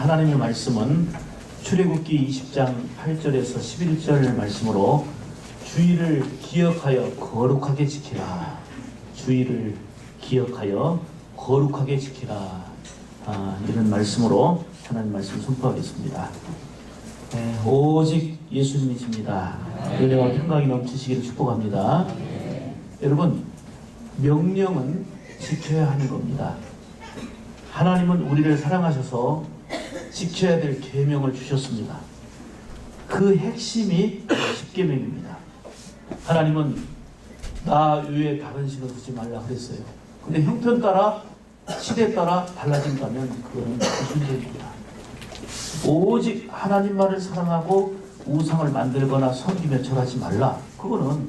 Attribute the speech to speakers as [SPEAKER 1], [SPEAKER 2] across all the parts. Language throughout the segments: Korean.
[SPEAKER 1] 하나님의 말씀은 출애굽기 20장 8절에서 11절 말씀으로 주의를 기억하여 거룩하게 지키라. 주의를 기억하여 거룩하게 지키라. 이런 말씀으로 하나님 말씀을 선포하겠습니다. 오직 예수님이십니다. 은혜와 평강이 넘치시기를 축복합니다. 여러분, 명령은 지켜야 하는 겁니다. 하나님은 우리를 사랑하셔서 지켜야 될 계명을 주셨습니다. 그 핵심이 십계명입니다. 하나님은 나 외에 다른 신을 두지 말라 그랬어요. 근데 형편 따라 시대 따라 달라진다면 그거는 불순종입니다. 오직 하나님만을 사랑하고 우상을 만들거나 섬기며 절하지 말라. 그거는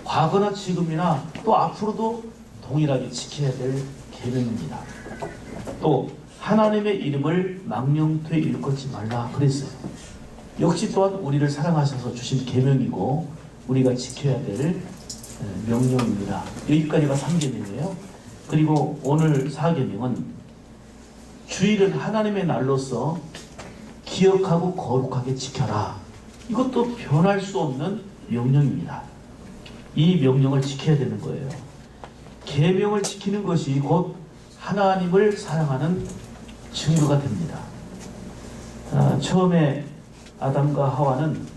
[SPEAKER 1] 과거나 지금이나 또 앞으로도 동일하게 지켜야 될 계명입니다. 또 하나님의 이름을 망령되이 일컫지 말라 그랬어요. 역시 또한 우리를 사랑하셔서 주신 계명이고 우리가 지켜야 될 명령입니다. 여기까지가 3계명이에요. 그리고 오늘 4계명은 주일은 하나님의 날로서 기억하고 거룩하게 지켜라. 이것도 변할 수 없는 명령입니다. 이 명령을 지켜야 되는 거예요. 계명을 지키는 것이 곧 하나님을 사랑하는 증거가 됩니다. 처음에 아담과 하와는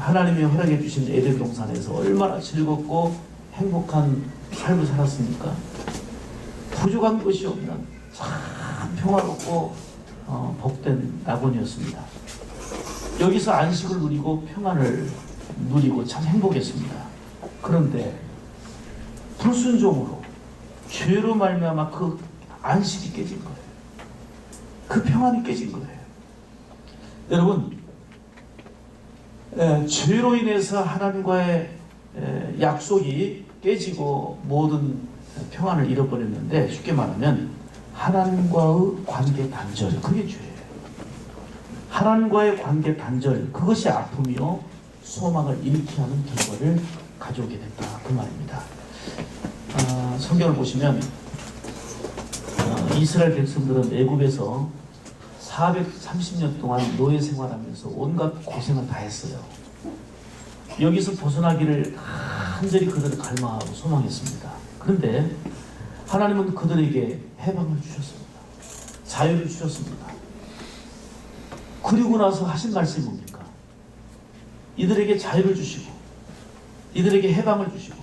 [SPEAKER 1] 하나님이 허락해 주신 에덴 동산에서 얼마나 즐겁고 행복한 삶을 살았습니까? 부족한 것이 없는 참 평화롭고 복된 낙원이었습니다. 여기서 안식을 누리고 평안을 누리고 참 행복했습니다. 그런데 불순종으로 죄로 말미암아 그 안식이 깨진 거예요. 그 평안이 깨진 거예요. 여러분, 죄로 인해서 하나님과의 약속이 깨지고 모든 평안을 잃어버렸는데, 쉽게 말하면 하나님과의 관계 단절, 그게 죄예요. 하나님과의 관계 단절, 그것이 아픔이요 소망을 잃게 하는 결과를 가져오게 됐다, 그 말입니다. 성경을 보시면 이스라엘 백성들은 애굽에서 430년 동안 노예 생활하면서 온갖 고생을 다 했어요. 여기서 벗어나기를 간절히 그들을 갈망하고 소망했습니다. 그런데 하나님은 그들에게 해방을 주셨습니다. 자유를 주셨습니다. 그리고 나서 하신 말씀이 뭡니까? 이들에게 자유를 주시고 이들에게 해방을 주시고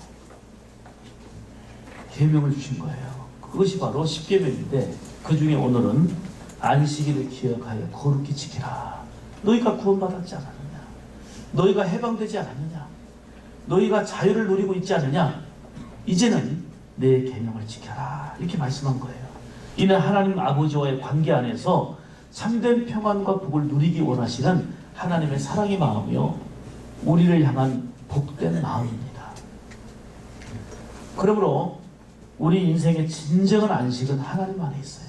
[SPEAKER 1] 계명을 주신 거예요. 그것이 바로 십계명인데, 그 중에 오늘은 안식일을 기억하여 거룩히 지키라. 너희가 구원받았지 않았느냐? 너희가 해방되지 않았느냐? 너희가 자유를 누리고 있지 않느냐? 이제는 내 계명을 지켜라. 이렇게 말씀한 거예요. 이는 하나님 아버지와의 관계 안에서 참된 평안과 복을 누리기 원하시는 하나님의 사랑의 마음이요 우리를 향한 복된 마음입니다. 그러므로 우리 인생의 진정한 안식은 하나님 안에 있어요.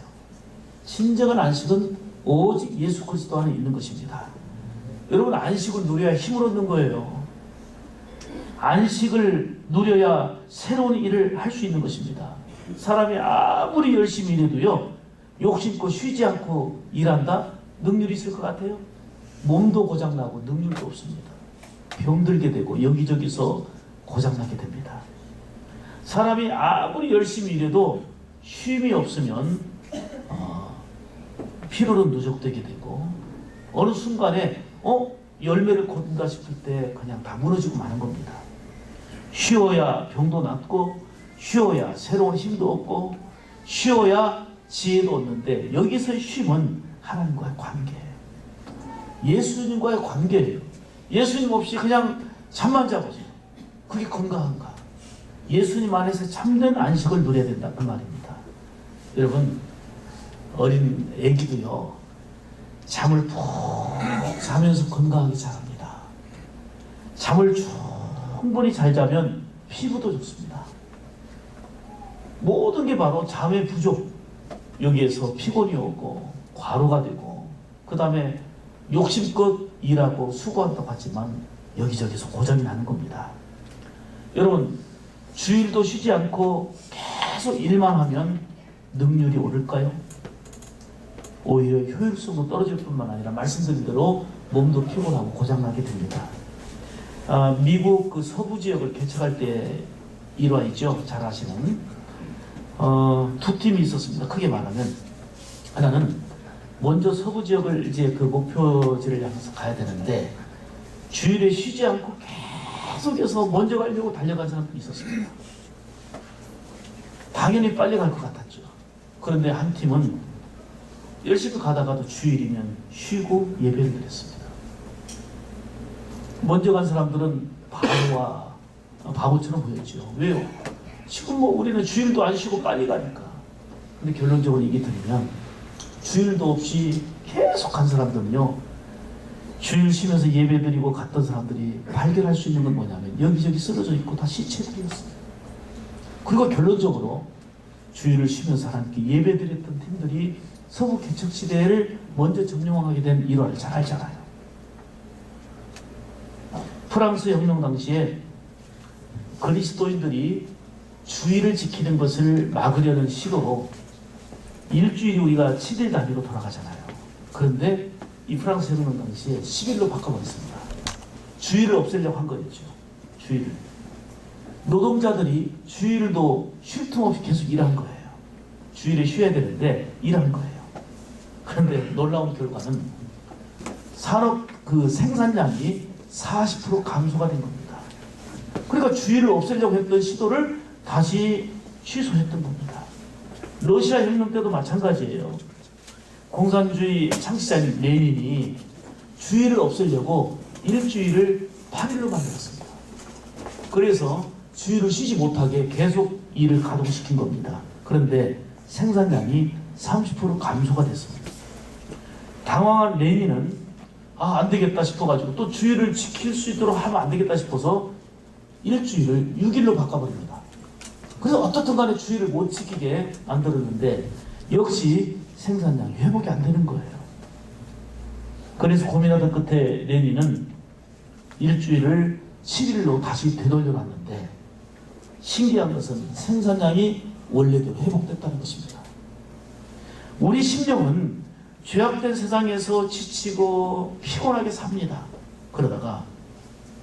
[SPEAKER 1] 진정한 안식은 오직 예수 그리스도 안에 있는 것입니다. 여러분, 안식을 누려야 힘을 얻는 거예요. 안식을 누려야 새로운 일을 할 수 있는 것입니다. 사람이 아무리 열심히 일해도요, 욕심껏 쉬지 않고 일한다? 능률이 있을 것 같아요? 몸도 고장나고 능률도 없습니다. 병들게 되고 여기저기서 고장나게 됩니다. 사람이 아무리 열심히 일해도 쉼이 없으면 피로로 누적되게 되고 어느 순간에 열매를 거둔다 싶을 때 그냥 다 무너지고 마는 겁니다. 쉬어야 병도 낫고 쉬어야 새로운 힘도 얻고 쉬어야 지혜도 얻는데, 여기서의 쉼은 하나님과의 관계예요. 예수님과의 관계예요. 예수님 없이 그냥 잠만 자보세요. 그게 건강한가? 예수님 안에서 참된 안식을 누려야 된다, 그 말입니다. 여러분, 어린 애기도요 잠을 푹 자면서 건강하게 자랍니다. 잠을 충분히 잘 자면 피부도 좋습니다. 모든 게 바로 잠의 부족, 여기에서 피곤이 오고 과로가 되고 그 다음에 욕심껏 일하고 수고한다고 하지만 여기저기서 고장이 나는 겁니다. 여러분, 주일도 쉬지 않고 계속 일만 하면 능률이 오를까요? 오히려 효율성도 떨어질 뿐만 아니라 말씀드린 대로 몸도 피곤하고 고장나게 됩니다. 미국 그 서부 지역을 개척할 때 일화이죠. 잘 아시는 두 팀이 있었습니다. 크게 말하면 하나는 먼저 서부 지역을 이제 그 목표지를 향해서 가야 되는데 주일에 쉬지 않고 계속해서 먼저 가려고 달려간 사람들이 있었습니다. 당연히 빨리 갈 것 같았죠. 그런데 한 팀은 열심히 가다가도 주일이면 쉬고 예배를 드렸습니다. 먼저 간 사람들은 바보처럼 보였죠. 왜요? 지금 뭐 우리는 주일도 안 쉬고 빨리 가니까. 근데 결론적으로 얘기 드리면 주일도 없이 계속 간 사람들은요, 주일 쉬면서 예배 드리고 갔던 사람들이 발견할 수 있는 건 뭐냐면 여기저기 쓰러져 있고 다 시체들이었어요. 그리고 결론적으로 주일을 쉬면서 하나님께 예배 드렸던 팀들이 서부 개척 시대를 먼저 점령하게 된 일화를 잘 알잖아요. 프랑스 혁명 당시에 그리스도인들이 주일을 지키는 것을 막으려는 시도로 일주일이 우리가 7일 단위로 돌아가잖아요. 그런데 이 프랑스 혁명 당시에 10일로 바꿔버렸습니다. 주일을 없애려고 한 거였죠. 주일을. 노동자들이 주일도 쉴 틈 없이 계속 일한 거예요. 주일에 쉬어야 되는데 일한 거예요. 그런데 놀라운 결과는 산업 그 생산량이 40% 감소가 된 겁니다. 그러니까 주일을 없애려고 했던 시도를 다시 취소했던 겁니다. 러시아 혁명 때도 마찬가지예요. 공산주의 창시자인 레닌이 주일을 없애려고 일주일을 8일로 만들었습니다. 그래서 주일을 쉬지 못하게 계속 일을 가동시킨 겁니다. 그런데 생산량이 30% 감소가 됐습니다. 당황한 레닌은 안 되겠다 싶어가지고 또 주일을 지킬 수 있도록 하면 안 되겠다 싶어서 일주일을 6일로 바꿔버립니다. 그래서 어떻든 간에 주일을 못 지키게 만들었는데 역시 생산량이 회복이 안 되는 거예요. 그래서 고민하던 끝에 레닌은 일주일을 7일로 다시 되돌려놨는데 신기한 것은 생산량이 원래대로 회복됐다는 것입니다. 우리 심령은 죄악된 세상에서 지치고 피곤하게 삽니다. 그러다가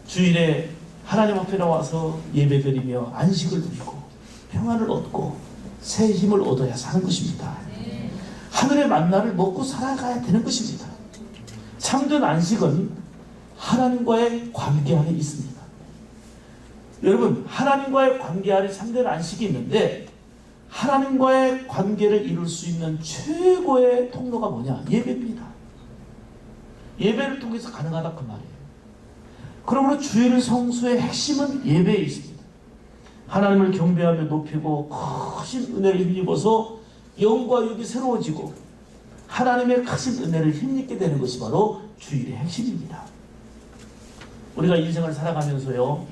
[SPEAKER 1] 주일에 하나님 앞에 나와서 예배드리며 안식을 누리고 평안을 얻고 새 힘을 얻어야 사는 것입니다. 하늘의 만나를 먹고 살아가야 되는 것입니다. 참된 안식은 하나님과의 관계 안에 있습니다. 여러분, 하나님과의 관계 안에 참된 안식이 있는데 하나님과의 관계를 이룰 수 있는 최고의 통로가 뭐냐? 예배입니다. 예배를 통해서 가능하다 그 말이에요. 그러므로 주일 성수의 핵심은 예배에 있습니다. 하나님을 경배하며 높이고 크신 은혜를 힘입어서 영과 육이 새로워지고 하나님의 크신 은혜를 힘입게 되는 것이 바로 주일의 핵심입니다. 우리가 인생을 살아가면서요,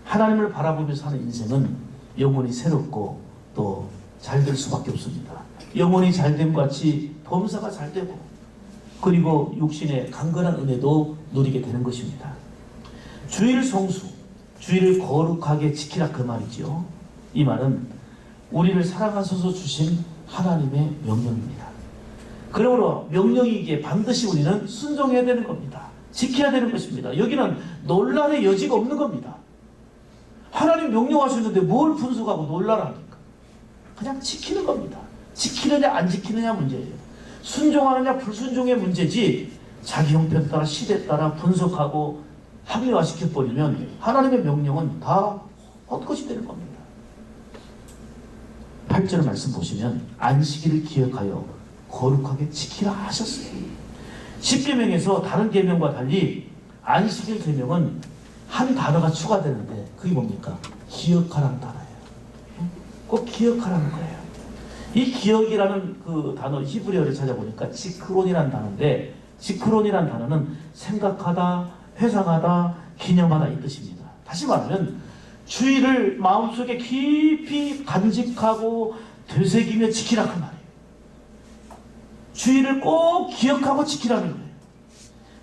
[SPEAKER 1] 하나님을 바라보며 사는 인생은 영혼이 새롭고 또 잘 될 수밖에 없습니다. 영혼이 잘됨 같이 범사가 잘 되고 그리고 육신의 강건한 은혜도 누리게 되는 것입니다. 주일 성수, 주일을 거룩하게 지키라 그 말이지요. 이 말은 우리를 사랑하셔서 주신 하나님의 명령입니다. 그러므로 명령이기에 반드시 우리는 순종해야 되는 겁니다. 지켜야 되는 것입니다. 여기는 논란의 여지가 없는 겁니다. 하나님 명령하셨는데 뭘 분석하고 논란합니까? 그냥 지키는 겁니다. 지키느냐 안 지키느냐 문제예요. 순종하느냐 불순종의 문제지 자기 형편 따라 시대 따라 분석하고 합리화시켜버리면 하나님의 명령은 다 헛것이 되는 겁니다. 8절 말씀 보시면 안식일을 기억하여 거룩하게 지키라 하셨어요. 10계명에서 다른 계명과 달리 안식일 계명은 한 단어가 추가되는데 그게 뭡니까? 기억하라는 단어예요. 꼭 기억하라는 거예요. 이 기억이라는 그 단어 히브리어를 찾아보니까 지크론이라는 단어인데 지크론이라는 단어는 생각하다, 회상하다, 기념하다 이 뜻입니다. 다시 말하면 주일을 마음속에 깊이 간직하고 되새기며 지키라 그 말이에요. 주일을 꼭 기억하고 지키라는 거예요.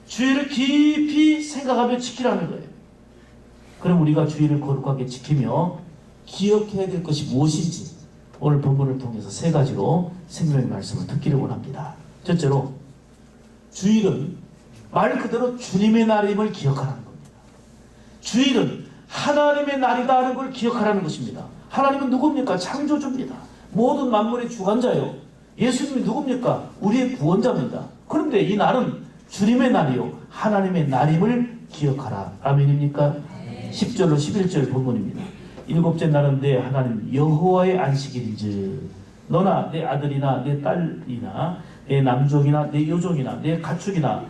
[SPEAKER 1] 주일을 깊이 생각하며 지키라는 거예요. 그럼 우리가 주일을 거룩하게 지키며 기억해야 될 것이 무엇인지 오늘 본문을 통해서 세 가지로 생명의 말씀을 듣기를 원합니다. 첫째로 주일은 말 그대로 주님의 날임을 기억하라는 겁니다. 주일은 하나님의 날이다 하는 걸 기억하라는 것입니다. 하나님은 누굽니까? 창조주입니다. 모든 만물의 주관자요. 예수님이 누굽니까? 우리의 구원자입니다. 그런데 이 날은 주님의 날이요 하나님의 날임을 기억하라. 아멘입니까? 10절로 11절 본문입니다. 일곱째 날은 내 하나님 여호와의 안식일인즉 너나 내 아들이나 내 딸이나 내 남종이나 내 여종이나 내 가축이나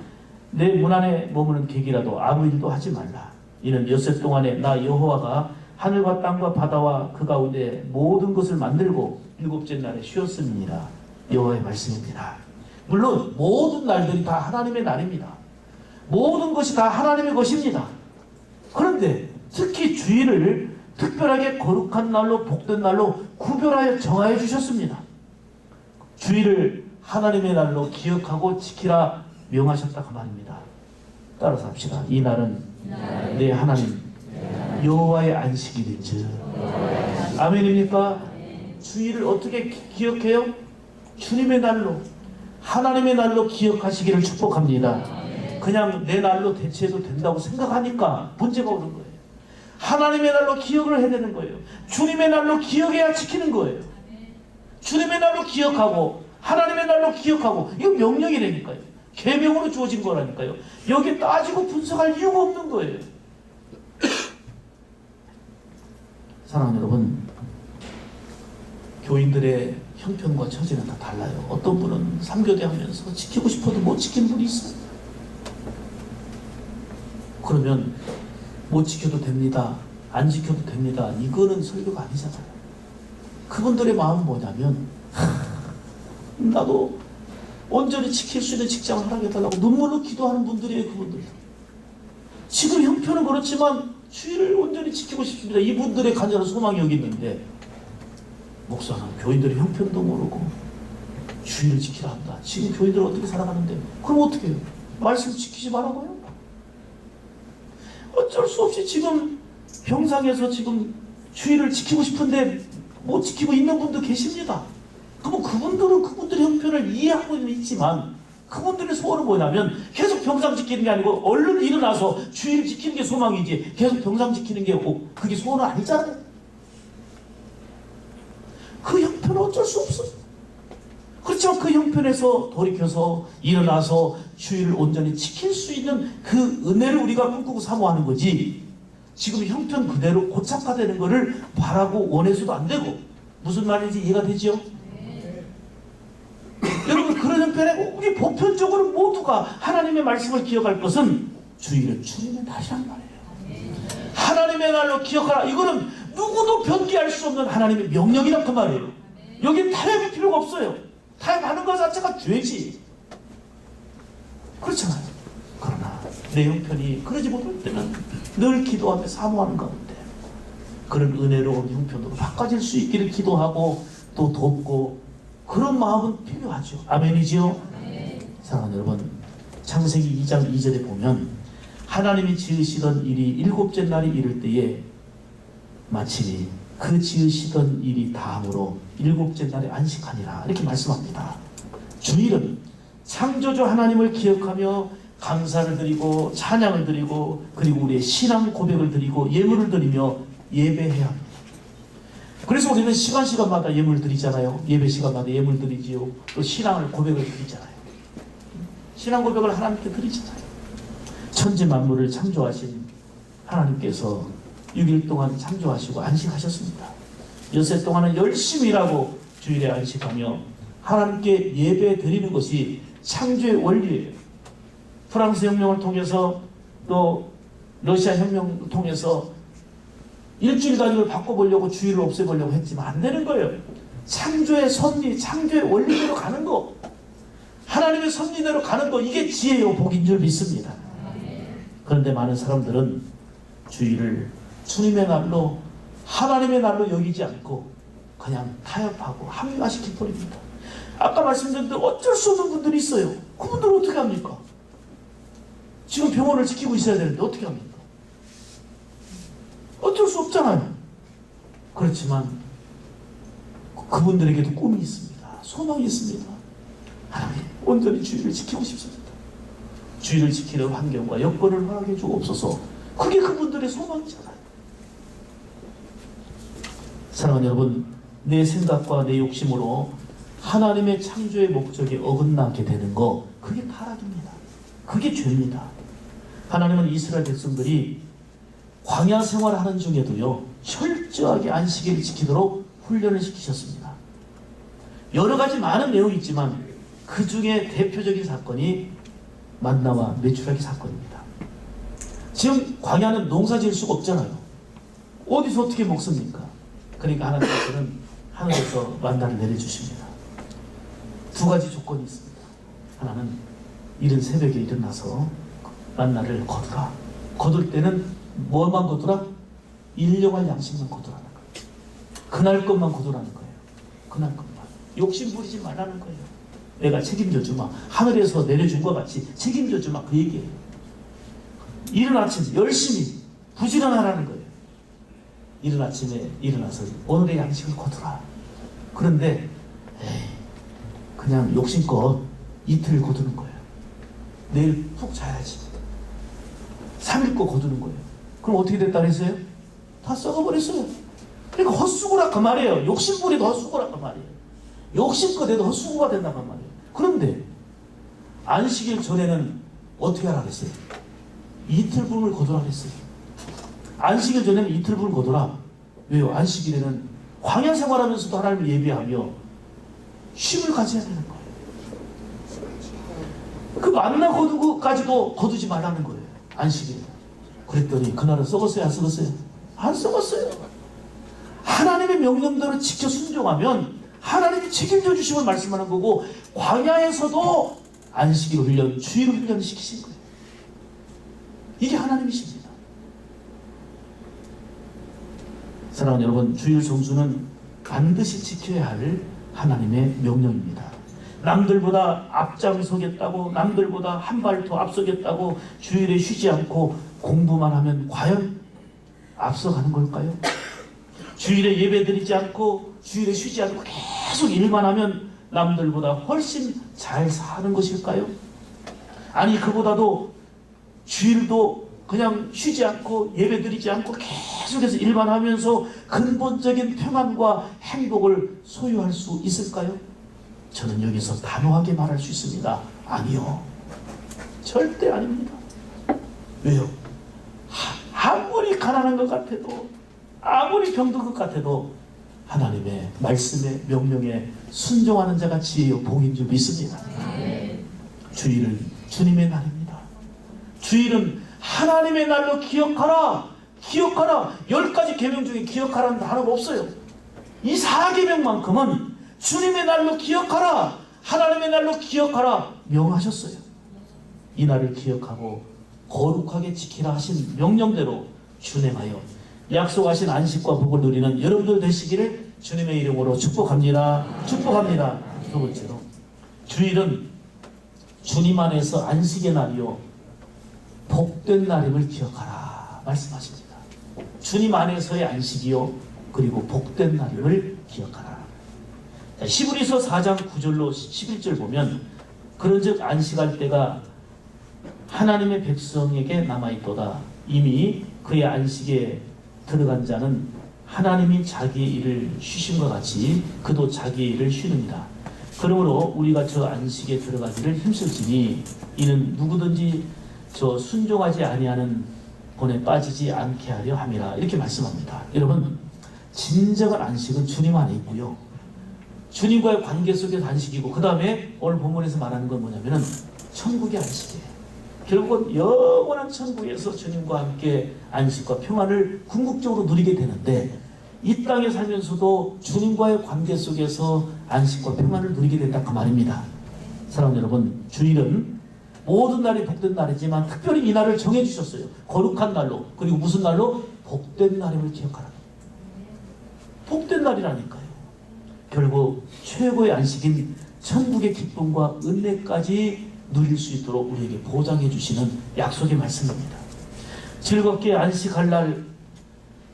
[SPEAKER 1] 내 문 안에 머무는 객이라도 아무 일도 하지 말라. 이는 엿새 동안에 나 여호와가 하늘과 땅과 바다와 그 가운데 모든 것을 만들고 일곱째 날에 쉬었음이니라. 여호와의 말씀입니다. 물론 모든 날들이 다 하나님의 날입니다. 모든 것이 다 하나님의 것입니다. 그런데 특히 주일을 특별하게 거룩한 날로 복된 날로 구별하여 정하여 주셨습니다. 주일을 하나님의 날로 기억하고 지키라 명하셨다 그 말입니다. 따라서 합시다. 이 날은 내 하나님 여호와의 안식일인즉. 아멘입니까? 주일을 어떻게 기억해요? 주님의 날로 하나님의 날로 기억하시기를 축복합니다. 그냥 내 날로 대체해도 된다고 생각하니까 문제가 오는 거예요. 하나님의 날로 기억을 해야 되는 거예요. 주님의 날로 기억해야 지키는 거예요. 주님의 날로 기억하고 하나님의 날로 기억하고 이거 명령이라니까요. 계명으로 주어진 거라니까요. 여기 따지고 분석할 이유가 없는 거예요. 사랑하는 여러분, 교인들의 형편과 처지는 다 달라요. 어떤 분은 3교대 하면서 지키고 싶어도 못 지키는 분이 있어요. 그러면 못 지켜도 됩니다. 안 지켜도 됩니다. 이거는 설교가 아니잖아요. 그분들의 마음은 뭐냐면 나도 온전히 지킬 수 있는 직장을 허락해달라고 눈물로 기도하는 분들이에요. 그분들. 지금 형편은 그렇지만 주일을 온전히 지키고 싶습니다. 이분들의 간절한 소망이 여기 있는데 목사는 교인들의 형편도 모르고 주일을 지키라 한다. 지금 교인들은 어떻게 살아가는데 그럼 어떻게 해요? 말씀 지키지 말라고요? 어쩔 수 없이 지금 병상에서 지금 주일을 지키고 싶은데 못 지키고 있는 분도 계십니다. 그럼 그분들은 그분들의 형편을 이해하고는 있지만 그분들의 소원은 뭐냐면 계속 병상 지키는 게 아니고 얼른 일어나서 주일을 지키는 게 소망이지 계속 병상 지키는 게 그게 소원은 아니잖아요. 그 형편은 어쩔 수 없어요. 그렇지만 그 형편에서 돌이켜서 일어나서 주일을 온전히 지킬 수 있는 그 은혜를 우리가 꿈꾸고 사모하는 거지 지금 형편 그대로 고착화되는 것을 바라고 원해서도 안 되고. 무슨 말인지 이해가 되죠? 여러분, 그런 형편에 우리 보편적으로 모두가 하나님의 말씀을 기억할 것은 주일은 주님의 날이란 말이에요. 하나님의 날로 기억하라. 이거는 누구도 변기할 수 없는 하나님의 명령이란 그 말이에요. 여기 타협이 필요가 없어요. 타협하는 것 자체가 죄지. 그렇잖아요. 그러나 내 형편이 그러지 못할 때는 늘 기도하며 사모하는 가운데 그런 은혜로운 형편으로 바꿔질 수 있기를 기도하고 또 돕고 그런 마음은 필요하죠. 아멘이지요? 사랑하는 여러분, 창세기 2장 2절에 보면 하나님이 지으시던 일이 일곱째 날이 이를 때에 마치니 그 지으시던 일이 다함으로 일곱째 날에 안식하니라 이렇게 말씀합니다. 주일은 창조주 하나님을 기억하며 감사를 드리고 찬양을 드리고 그리고 우리의 신앙 고백을 드리고 예물을 드리며 예배해야 합니다. 그래서 우리는 시간마다 예물 드리잖아요. 예배 시간마다 예물 드리지요. 또 신앙을 고백을 드리잖아요. 신앙 고백을 하나님께 드리잖아요. 천지 만물을 창조하신 하나님께서 6일 동안 창조하시고 안식하셨습니다. 엿새 동안은 열심히 일하고 주일에 안식하며 하나님께 예배 드리는 것이 창조의 원리예요. 프랑스 혁명을 통해서 또 러시아 혁명을 통해서 일주일 단위를 바꿔보려고 주일을 없애보려고 했지만 안 되는 거예요. 창조의 섭리, 창조의 원리대로 가는 거, 하나님의 섭리대로 가는 거, 이게 지혜요 복인 줄 믿습니다. 그런데 많은 사람들은 주일을 주님의 날로 하나님의 날로 여기지 않고 그냥 타협하고 합리화시켜 버립니다. 아까 말씀드린 대로 어쩔 수 없는 분들이 있어요. 그분들은 어떻게 합니까? 지금 병원을 지키고 있어야 되는데 어떻게 합니까? 어쩔 수 없잖아요. 그렇지만 그분들에게도 꿈이 있습니다. 소망이 있습니다. 하나님, 온전히 주의를 지키고 싶습니다. 주의를 지키는 환경과 여건을 허락해 주옵소서. 그게 그분들의 소망이잖아요. 사랑하는 여러분, 내 생각과 내 욕심으로 하나님의 창조의 목적에 어긋나게 되는 거, 그게 타락입니다. 그게 죄입니다. 하나님은 이스라엘 백성들이 광야 생활하는 중에도요, 철저하게 안식일을 지키도록 훈련을 시키셨습니다. 여러 가지 많은 내용이 있지만 그 중에 대표적인 사건이 만나와 메추라기 사건입니다. 지금 광야는 농사 지을 수가 없잖아요. 어디서 어떻게 먹습니까? 그러니까 하나님께서는 하늘에서 만나를 내려주십니다. 두 가지 조건이 있습니다. 하나는 이른 새벽에 일어나서 만나를 거두라. 거둘 때는 뭐만 거두라? 일용할 양식만 거두라는 거예요. 그날 것만 거두라는 거예요. 그날 것만. 욕심 부리지 말라는 거예요. 내가 책임져 주마. 하늘에서 내려준 것 같이 책임져 주마. 그 얘기예요. 이른 아침 열심히 부지런하라는 거예요. 이른 아침에 일어나서 오늘의 양식을 거두라. 그런데 그냥 욕심껏 이틀 거두는 거예요. 내일 푹 자야지. 3일 거 거두는 거예요. 그럼 어떻게 됐다 그랬어요? 다 썩어버렸어요. 그러니까 헛수고라 그 말이에요. 욕심부리도 헛수고라 그 말이에요. 욕심껏 해도 헛수고가 된다고 그 말이에요. 그런데 안식일 전에는 어떻게 하라 그랬어요? 이틀 분을 거두라 그랬어요. 안식일 전에는 이틀 분을 거두라. 왜요? 안식일에는 광야 생활하면서도 하나님을 예배하며 쉼을 가져야 되는 거예요. 그 만나 거두고까지도 거두지 말라는 거예요. 안식일. 그랬더니 그날은 썩었어요? 안 썩었어요? 안 썩었어요. 하나님의 명령대로 지켜 순종하면 하나님이 책임져 주심을 말씀하는 거고, 광야에서도 안식일 훈련, 주일 훈련을 시키신 거예요. 이게 하나님이십니다. 사랑하는 여러분, 주일 성수는 반드시 지켜야 할 하나님의 명령입니다. 남들보다 앞장서겠다고, 남들보다 한 발 더 앞서겠다고 주일에 쉬지 않고 공부만 하면 과연 앞서가는 걸까요? 주일에 예배드리지 않고 주일에 쉬지 않고 계속 일만 하면 남들보다 훨씬 잘 사는 것일까요? 아니, 그보다도 주일도 그냥 쉬지 않고 예배드리지 않고 계속해서 일만 하면서 근본적인 평안과 행복을 소유할 수 있을까요? 저는 여기서 단호하게 말할 수 있습니다. 아니요. 절대 아닙니다. 왜요? 아무리 가난한 것 같아도, 아무리 병든 것 같아도 하나님의 말씀에, 명령에 순종하는 자가 지혜요 복인 줄 믿습니다. 주일은 주님의 날입니다. 주일은 하나님의 날로 기억하라. 기억하라. 10가지 계명 중에 기억하라는 단어가 없어요. 이 4계명만큼은 주님의 날로 기억하라, 하나님의 날로 기억하라 명하셨어요. 이 날을 기억하고 거룩하게 지키라 하신 명령대로 준행하여 약속하신 안식과 복을 누리는 여러분들 되시기를 주님의 이름으로 축복합니다. 축복합니다. 두 번째로, 주일은 주님 안에서 안식의 날이요 복된 날임을 기억하라 말씀하십니다. 주님 안에서의 안식이요 그리고 복된 날임을 기억하라. 히브리서 4장 9절로 11절 보면, 그런즉 안식할 때가 하나님의 백성에게 남아있도다. 이미 그의 안식에 들어간 자는 하나님이 자기의 일을 쉬신 것 같이 그도 자기의 일을 쉬느니라. 그러므로 우리가 저 안식에 들어가기를 힘쓸지니 이는 누구든지 저 순종하지 아니하는 본에 빠지지 않게 하려 함이라. 이렇게 말씀합니다. 여러분, 진정한 안식은 주님 안에 있고요, 주님과의 관계 속에서 안식이고, 그 다음에 오늘 본문에서 말하는 건 뭐냐면은 천국의 안식이에요. 결국은 영원한 천국에서 주님과 함께 안식과 평안을 궁극적으로 누리게 되는데, 이 땅에 살면서도 주님과의 관계 속에서 안식과 평안을 누리게 된다 그 말입니다. 사랑하는 여러분, 주일은 모든 날이 복된 날이지만 특별히 이 날을 정해주셨어요. 거룩한 날로, 그리고 무슨 날로? 복된 날임을 기억하라. 복된 날이라니까요. 결국 최고의 안식인 천국의 기쁨과 은혜까지 누릴 수 있도록 우리에게 보장해 주시는 약속의 말씀입니다. 즐겁게 안식할 날,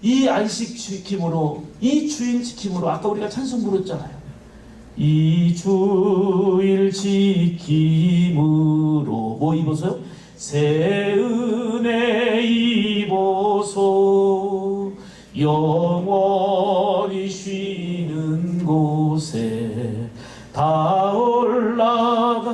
[SPEAKER 1] 이 안식 지킴으로, 이 주일 지킴으로, 아까 우리가 찬송 부르잖아요. 이 주일 지킴으로 뭐 입어서요? 새 은혜 입어서 영원히 쉬는 곳에 다 올라갑시다.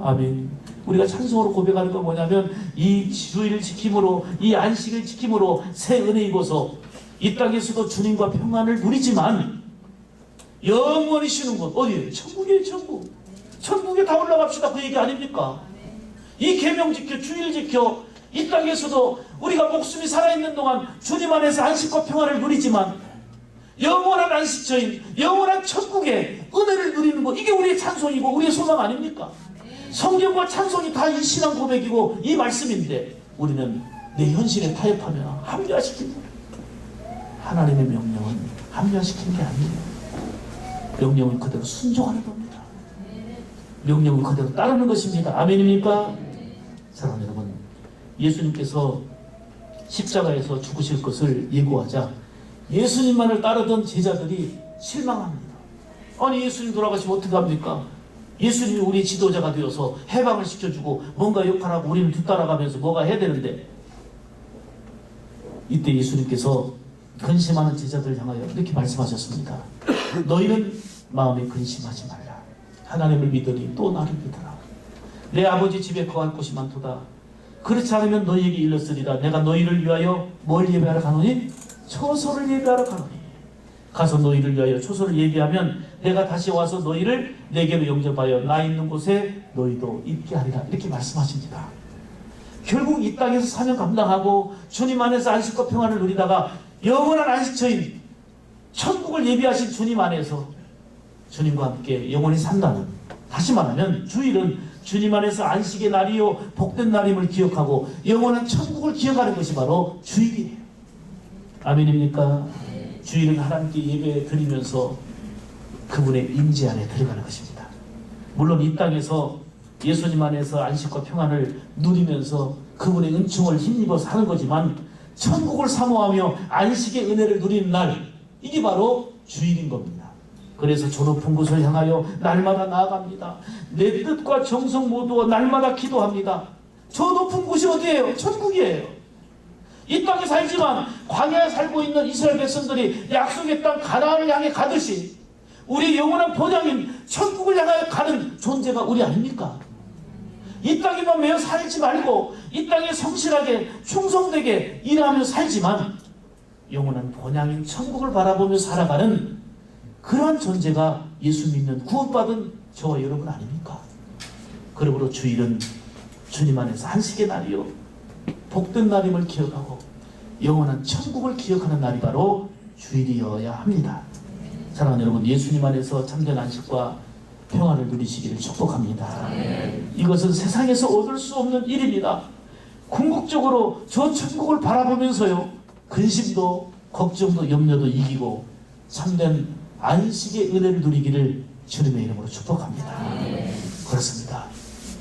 [SPEAKER 1] 아멘. 우리가 찬송으로 고백하는 건 뭐냐면 이 주일을 지킴으로, 이 안식을 지킴으로 새 은혜 입어서 이 땅에서도 주님과 평안을 누리지만 영원히 쉬는 곳 어디예요? 천국이에요. 천국. 천국에 다 올라갑시다. 그 얘기 아닙니까? 이 계명 지켜, 주일 지켜, 이 땅에서도 우리가 목숨이 살아있는 동안 주님 안에서 안식과 평안을 누리지만 영원한 안식처인 영원한 천국의 은혜를 누리는 것, 이게 우리의 찬송이고 우리의 소망 아닙니까? 성경과 찬송이 다 이 신앙 고백이고 이 말씀인데 우리는 내 현실에 타협하면 합리화시킵니다. 하나님의 명령은 합리화시키는 게 아니에요. 명령은 그대로 순종하는 겁니다. 명령은 그대로 따르는 것입니다. 아멘입니까? 사랑하는 여러분, 예수님께서 십자가에서 죽으실 것을 예고하자 예수님만을 따르던 제자들이 실망합니다. 아니, 예수님 돌아가시면 어떡합니까? 예수님이 우리 지도자가 되어서 해방을 시켜주고 뭔가 역할하고 우리는 뒤따라가면서 뭐가 해야 되는데, 이때 예수님께서 근심하는 제자들을 향하여 이렇게 말씀하셨습니다. 너희는 마음에 근심하지 말라. 하나님을 믿으니 또 나를 믿으라. 내 아버지 집에 거할 곳이 많도다. 그렇지 않으면 너희에게 일렀으리라. 내가 너희를 위하여 뭘 예배하러 가노니? 초소를 예배하러 가노니. 가서 너희를 위하여 초소를 예배하면 내가 다시 와서 너희를 내게로 영접하여 나 있는 곳에 너희도 있게 하리라. 이렇게 말씀하십니다. 결국 이 땅에서 사명 감당하고 주님 안에서 안식과 평안을 누리다가 영원한 안식처인 천국을 예비하신 주님 안에서 주님과 함께 영원히 산다는, 다시 말하면 주일은 주님 안에서 안식의 날이요 복된 날임을 기억하고 영원한 천국을 기억하는 것이 바로 주일이에요. 아멘입니까? 주일은 하나님께 예배 드리면서 그분의 임재 안에 들어가는 것입니다. 물론 이 땅에서 예수님 안에서 안식과 평안을 누리면서 그분의 은총을 힘입어 사는 거지만 천국을 사모하며 안식의 은혜를 누리는 날, 이게 바로 주일인 겁니다. 그래서 저 높은 곳을 향하여 날마다 나아갑니다. 내 뜻과 정성 모두와 날마다 기도합니다. 저 높은 곳이 어디예요? 천국이에요. 이 땅에 살지만 광야에 살고 있는 이스라엘 백성들이 약속의 땅 가나안을 향해 가듯이 우리 영원한 본향인 천국을 향하여 가는 존재가 우리 아닙니까? 이 땅에만 매여 살지 말고 이 땅에 성실하게 충성되게 일하며 살지만 영원한 본향인 천국을 바라보며 살아가는 그러한 존재가 예수 믿는 구원받은 저와 여러분 아닙니까? 그러므로 주일은 주님 안에서 안식의 날이요 복된 날임을 기억하고 영원한 천국을 기억하는 날이 바로 주일이어야 합니다. 사랑하는 여러분, 예수님 안에서 참된 안식과 평안을 누리시기를 축복합니다. 이것은 세상에서 얻을 수 없는 일입니다. 궁극적으로 저 천국을 바라보면서요 근심도 걱정도 염려도 이기고 참된 안식의 은혜를 누리기를 주님의 이름으로 축복합니다. 그렇습니다.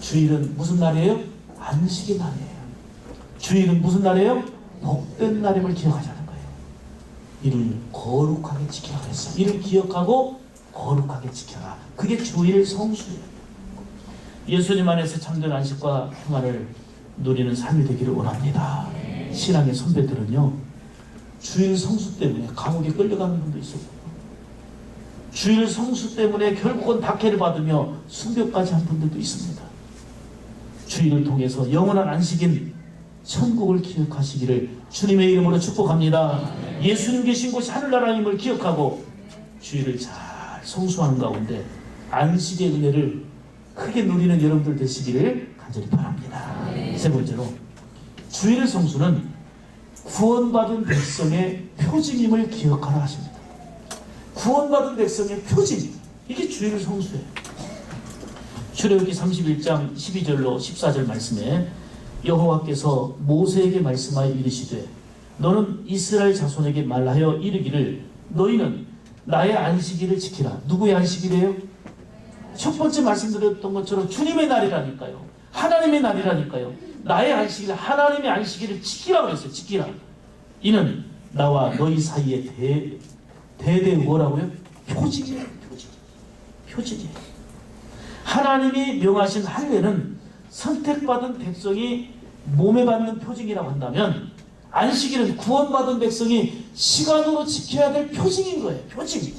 [SPEAKER 1] 주일은 무슨 날이에요? 안식의 날이에요. 주일은 무슨 날이에요? 복된 날임을 기억하자는 거예요. 이를 거룩하게 지키라 그랬어요. 이를 기억하고 거룩하게 지켜라. 그게 주일 성수예요. 예수님 안에서 참된 안식과 평안을 누리는 삶이 되기를 원합니다. 신앙의 선배들은요 주일 성수 때문에 감옥에 끌려가는 분도 있었고 주일 성수 때문에 결국은 박해를 받으며 순교까지 한 분들도 있습니다. 주일을 통해서 영원한 안식인 천국을 기억하시기를 주님의 이름으로 축복합니다. 예수님 계신 곳이 하늘나라임을 기억하고 주일을 잘 성수하는 가운데 안식의 은혜를 크게 누리는 여러분들 되시기를 간절히 바랍니다. 세 번째로, 주일의 성수는 구원받은 백성의 표징임을 기억하라 하십니다. 구원받은 백성의 표징, 이게 주일 성수예요. 출애굽기 31장 12절로 14절 말씀에 여호와께서 모세에게 말씀하여 이르시되 너는 이스라엘 자손에게 말하여 이르기를 너희는 나의 안식일을 지키라. 누구의 안식일이에요? 첫 번째 말씀드렸던 것처럼 주님의 날이라니까요. 하나님의 날이라니까요. 나의 안식일, 하나님의 안식일을 지키라고 했어요. 지키라. 이는 나와 너희 사이에 대대 뭐라고요? 표징이에요. 표징이에요. 하나님이 명하신 할례는 선택받은 백성이 몸에 받는 표징이라고 한다면, 안식일은 구원받은 백성이 시간으로 지켜야 될 표징인 거예요. 표징.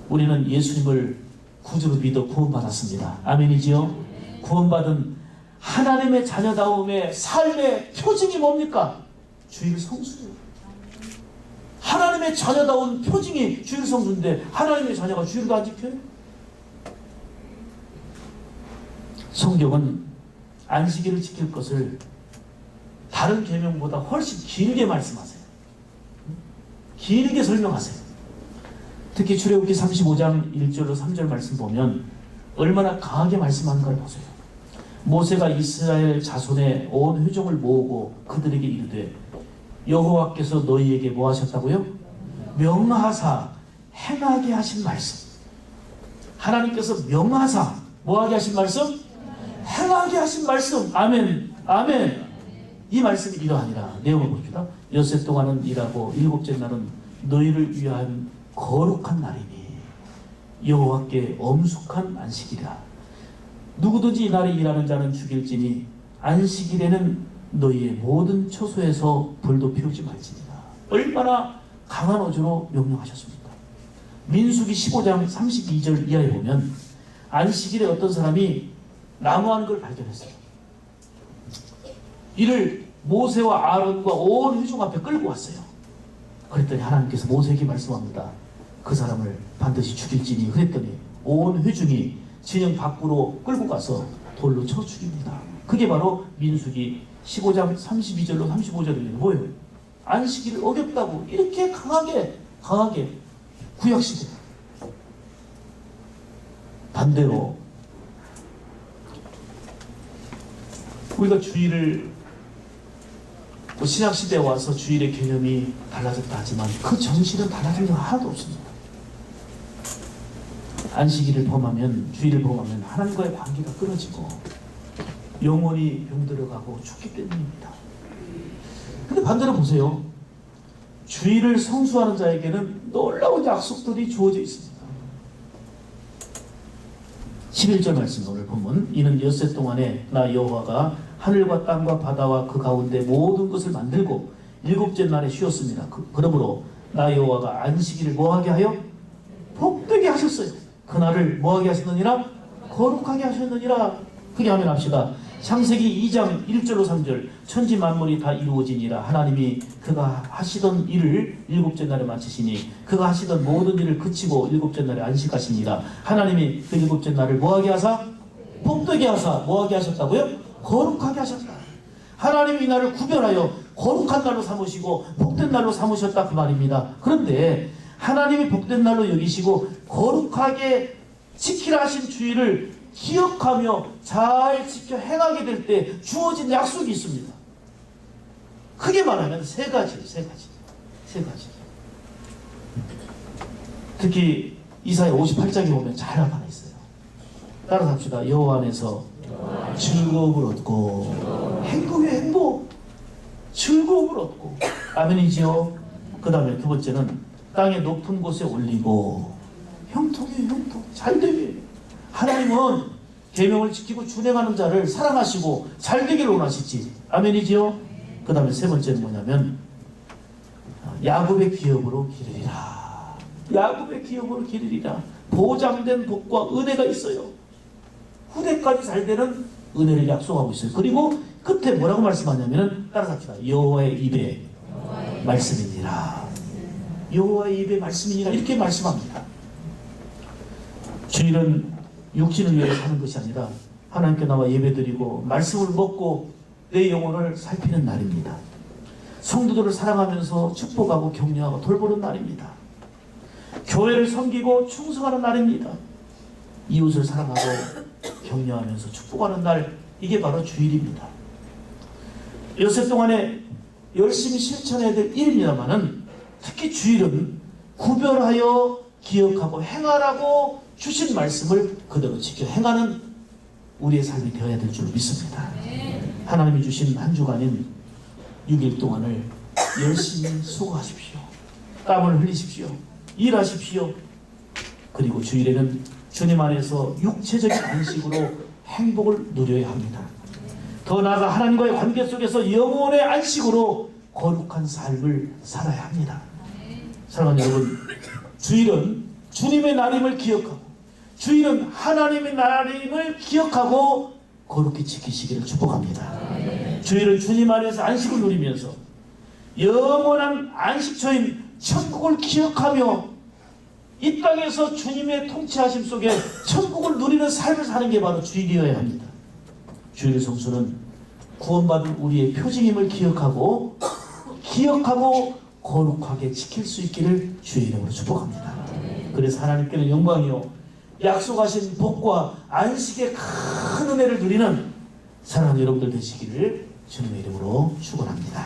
[SPEAKER 1] 우리는 예수님을 구주로 믿어 구원받았습니다. 아멘이지요? 구원받은 하나님의 자녀다움의 삶의 표징이 뭡니까? 주일 성수예요. 하나님의 자녀다운 표징이 주일 성수인데 하나님의 자녀가 주일도 안 지켜요? 성경은 안식일을 지킬 것을 다른 계명보다 훨씬 길게 말씀하세요. 길게 설명하세요. 특히 출애굽기 35장 1절로 3절 말씀 보면 얼마나 강하게 말씀하는가를 보세요. 모세가 이스라엘 자손의 온 회종을 모으고 그들에게 이르되 여호와께서 너희에게 뭐 하셨다고요? 명하사 행하게 하신 말씀. 하나님께서 명하사 뭐하게 하신 말씀? 행하게 하신 말씀. 아멘. 아멘. 이 말씀이 이러하니라. 내용을 봅시다. 엿새 동안은 일하고 일곱째 날은 너희를 위한 거룩한 날이니 여호와께 엄숙한 안식이라. 누구든지 이 날에 일하는 자는 죽일지니 안식일에는 너희의 모든 처소에서 불도 피우지 말지니라. 얼마나 강한 어조로 명령하셨습니까? 민수기 15장 32절 이하에 보면 안식일에 어떤 사람이 나무 한 걸 발견했어요. 이를 모세와 아론과 온 회중 앞에 끌고 왔어요. 그랬더니 하나님께서 모세에게 말씀합니다. 그 사람을 반드시 죽일지니. 그랬더니 온 회중이 진영 밖으로 끌고 가서 돌로 쳐 죽입니다. 그게 바로 민수기 15장 32절로 35절입니다. 뭐예요? 안식일을 어겼다고 이렇게 강하게 구약시대요. 반대로 우리가 주일을 신약시대에 와서 주일의 개념이 달라졌다 하지만 그 정신은 달라진 게 하나도 없습니다. 안식일을 범하면, 주일을 범하면 하나님과의 관계가 끊어지고 영혼이 병들어가고 죽기 때문입니다. 근데 반대로 보세요. 주일을 성수하는 자에게는 놀라운 약속들이 주어져 있습니다. 11절 말씀 오늘 본문. 이는 엿새 동안에 나 여호와가 하늘과 땅과 바다와 그 가운데 모든 것을 만들고 일곱째 날에 쉬었습니다. 그러므로 나 여호와가 안식일을 뭐하게 하여? 복되게 하셨어요. 그날을 뭐하게 하셨느니라? 거룩하게 하셨느니라. 그게 하면 합시다. 창세기 2장 1절로 3절. 천지 만물이 다 이루어지니라. 하나님이 그가 하시던 일을 일곱째 날에 마치시니 그가 하시던 모든 일을 그치고 일곱째 날에 안식하시니라. 하나님이 그 일곱째 날을 뭐하게 하사? 복되게 하사. 뭐하게 하셨다고요? 거룩하게 하셨다. 하나님이 이 날을 구별하여 거룩한 날로 삼으시고 복된 날로 삼으셨다 그 말입니다. 그런데 하나님이 복된 날로 여기시고 거룩하게 지키라 하신 주일을 기억하며 잘 지켜 행하게 될 때 주어진 약속이 있습니다. 크게 말하면 세 가지. 특히 이사야 58장에 보면 잘 나타나 있어요. 따라서 합시다. 여호와 안에서 즐거움을 얻고 행복의 행복, 즐거움을 얻고. 아멘이지요. 그 다음에 두 번째는 땅의 높은 곳에 올리고 형통이에요. 형통. 잘되게. 하나님은 계명을 지키고 준행하는 자를 사랑하시고 잘되기를 원하시지. 아멘이지요. 그 다음에 세 번째는 뭐냐면 야곱의 기업으로 기르리라. 야곱의 기업으로 기르리라. 보장된 복과 은혜가 있어요. 후대까지 잘 되는 은혜를 약속하고 있어요. 그리고 끝에 뭐라고 말씀하냐면 따라서 합시다. 여호와의 입에 말씀이니라. 여호와의 입에 말씀이니라. 이렇게 말씀합니다. 주일은 육신을 위해 사는 것이 아니라 하나님께 나와 예배드리고 말씀을 먹고 내 영혼을 살피는 날입니다. 성도들을 사랑하면서 축복하고 격려하고 돌보는 날입니다. 교회를 섬기고 충성하는 날입니다. 이웃을 사랑하고 격려하면서 축복하는 날, 이게 바로 주일입니다. 엿새 동안에 열심히 실천해야 될 일입니다만은 특히 주일은 구별하여 기억하고 행하라고 주신 말씀을 그대로 지켜 행하는 우리의 삶이 되어야 될 줄 믿습니다. 하나님이 주신 한 주간인 6일 동안을 열심히 수고하십시오. 땀을 흘리십시오. 일하십시오. 그리고 주일에는 주님 안에서 육체적인 안식으로 행복을 누려야 합니다. 더 나아가 하나님과의 관계 속에서 영혼의 안식으로 거룩한 삶을 살아야 합니다. 사랑하는 여러분, 주일은 주님의 날임을 기억하고 주일은 하나님의 날임을 기억하고 거룩히 지키시기를 축복합니다. 주일은 주님 안에서 안식을 누리면서 영원한 안식처인 천국을 기억하며 이 땅에서 주님의 통치하심 속에 천국을 누리는 삶을 사는 게 바로 주일이어야 합니다. 주일 성수는 구원받은 우리의 표징임을 기억하고 거룩하게 지킬 수 있기를 주의 이름으로 축복합니다. 그래서 하나님께는 영광이요 약속하신 복과 안식의 큰 은혜를 누리는 사랑하는 여러분들 되시기를 주님의 이름으로 축원합니다.